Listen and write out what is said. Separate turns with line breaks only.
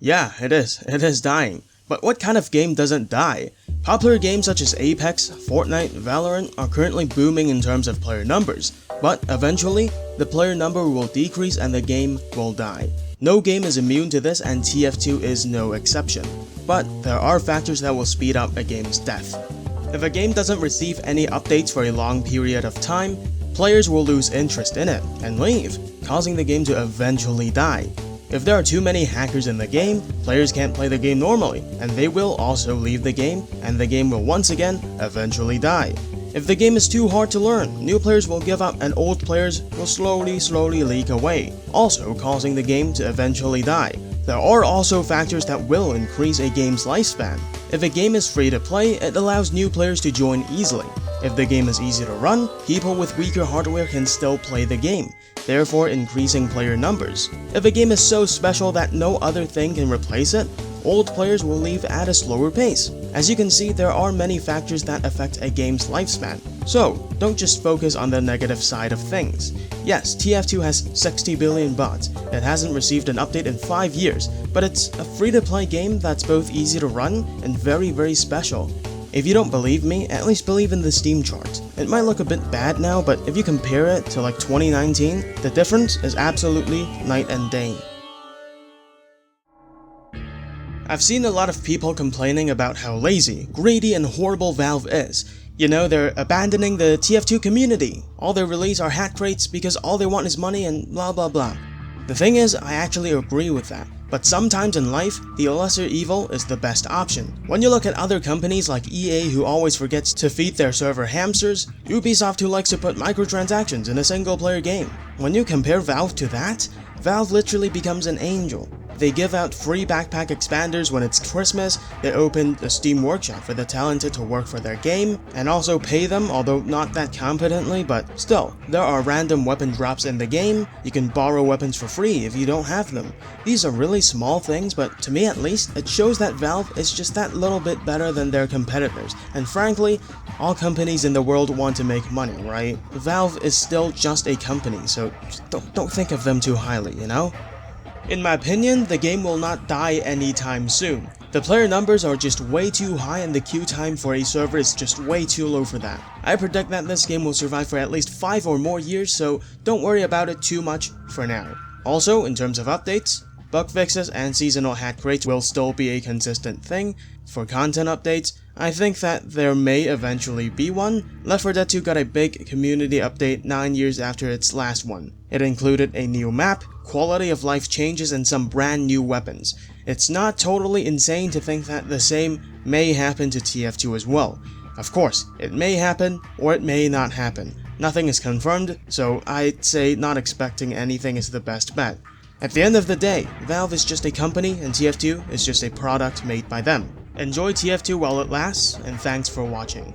Yeah, it is. It is dying. But what kind of game doesn't die? Popular games such as Apex, Fortnite, Valorant are currently booming in terms of player numbers, but eventually, the player number will decrease and the game will die. No game is immune to this and TF2 is no exception. But there are factors that will speed up a game's death. If a game doesn't receive any updates for a long period of time, players will lose interest in it and leave, causing the game to eventually die. If there are too many hackers in the game, players can't play the game normally, and they will also leave the game, and the game will once again eventually die. If the game is too hard to learn, new players will give up and old players will slowly leak away, also causing the game to eventually die. There are also factors that will increase a game's lifespan. If a game is free to play, it allows new players to join easily. If the game is easy to run, people with weaker hardware can still play the game, therefore increasing player numbers. If a game is so special that no other thing can replace it, old players will leave at a slower pace. As you can see, there are many factors that affect a game's lifespan, so don't just focus on the negative side of things. Yes, TF2 has 60 billion bots, it hasn't received an update in 5 years, but it's a free-to-play game that's both easy to run and very special. If you don't believe me, at least believe in the Steam charts. It might look a bit bad now, but if you compare it to like 2019, the difference is absolutely night and day. I've seen a lot of people complaining about how lazy, greedy, and horrible Valve is. You know, they're abandoning the TF2 community. All they release are hack crates because all they want is money and blah blah blah. The thing is, I actually agree with that. But sometimes in life, the lesser evil is the best option. When you look at other companies like EA who always forgets to feed their server hamsters, Ubisoft who likes to put microtransactions in a single player game. When you compare Valve to that, Valve literally becomes an angel. They give out free backpack expanders when it's Christmas, they opened a Steam workshop for the talented to work for their game, and also pay them, although not that competently, but still. There are random weapon drops in the game, you can borrow weapons for free if you don't have them. These are really small things, but to me at least, it shows that Valve is just that little bit better than their competitors, and frankly, all companies in the world want to make money, right? Valve is still just a company, so don't think of them too highly, you know? In my opinion, the game will not die anytime soon. The player numbers are just way too high and the queue time for a server is just way too low for that. I predict that this game will survive for at least 5 or more years, so don't worry about it too much for now. Also, in terms of updates, bug fixes and seasonal hack rates will still be a consistent thing. For content updates, I think that there may eventually be one. Left 4 Dead 2 got a big community update 9 years after its last one. It included a new map, quality of life changes, and some brand new weapons. It's not totally insane to think that the same may happen to TF2 as well. Of course, it may happen or it may not happen. Nothing is confirmed, so I'd say not expecting anything is the best bet. At the end of the day, Valve is just a company and TF2 is just a product made by them. Enjoy TF2 while it lasts, and thanks for watching.